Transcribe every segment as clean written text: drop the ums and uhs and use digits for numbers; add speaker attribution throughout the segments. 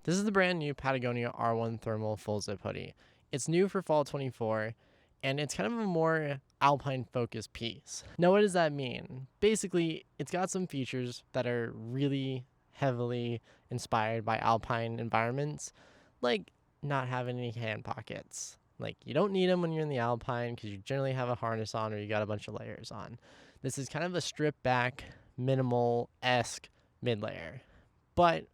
Speaker 1: This is the brand new Patagonia R1 Thermal Full Zip Hoodie. It's new for fall 24, and it's kind of a more alpine focused piece. Now, what does that mean? Basically, it's got some features that are really heavily inspired by alpine environments, like not having any hand pockets. Like, you don't need them when you're in the alpine because you generally have a harness on or you got a bunch of layers on. This is kind of a stripped back, minimal-esque mid layer, but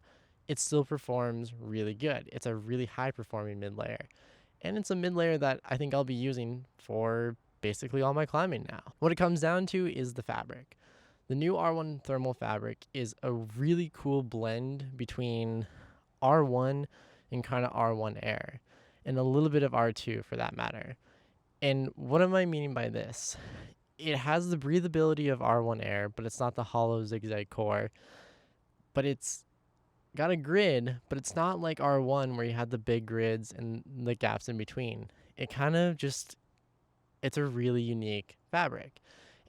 Speaker 1: it still performs really good. It's a really high performing mid layer. And it's a mid layer that I think I'll be using for basically all my climbing now. What it comes down to is the fabric. The new R1 thermal fabric is a really cool blend between R1 and kind of R1 Air, and a little bit of R2 for that matter. And what am I meaning by this? It has the breathability of R1 Air, but it's not the hollow zigzag core. But it's got a grid, but it's not like R1 where you had the big grids and the gaps in between. It kind of just, it's a really unique fabric.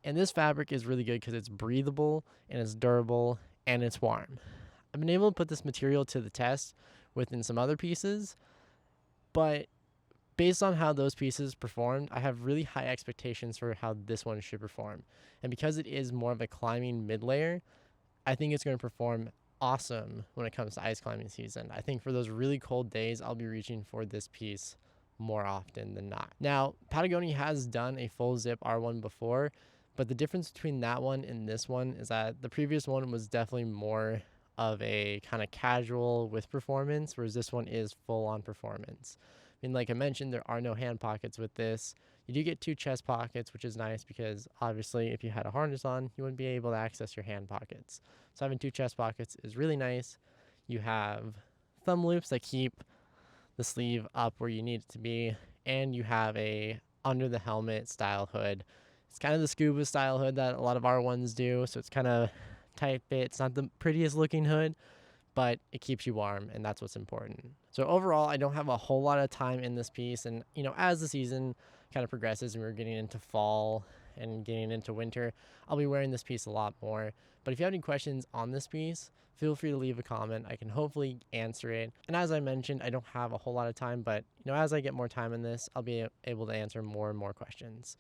Speaker 1: And this fabric is really good because it's breathable and it's durable and it's warm. I've been able to put this material to the test within some other pieces, but based on how those pieces performed, I have really high expectations for how this one should perform. And because it is more of a climbing mid layer, I think it's going to perform awesome when it comes to ice climbing season. I think for those really cold days, I'll be reaching for this piece more often than not. Now, Patagonia has done a full zip R1 before, but the difference between that one and this one is that the previous one was definitely more of a kind of casual with performance, whereas this one is full on performance. I mean, like I mentioned, there are no hand pockets with this. You do get 2 chest pockets, which is nice because obviously if you had a harness on, you wouldn't be able to access your hand pockets. So having 2 chest pockets is really nice. You have thumb loops that keep the sleeve up where you need it to be, and you have a under the helmet style hood. It's kind of the scuba style hood that a lot of R1s do, so it's kind of tight fit. It's not the prettiest looking hood, but it keeps you warm, and that's what's important. So overall, I don't have a whole lot of time in this piece, and as the season kind of progresses and we're getting into fall and getting into winter, I'll be wearing this piece a lot more. But if you have any questions on this piece, feel free to leave a comment. I can hopefully answer it. And as I mentioned, I don't have a whole lot of time, but as I get more time in this, I'll be able to answer more and more questions.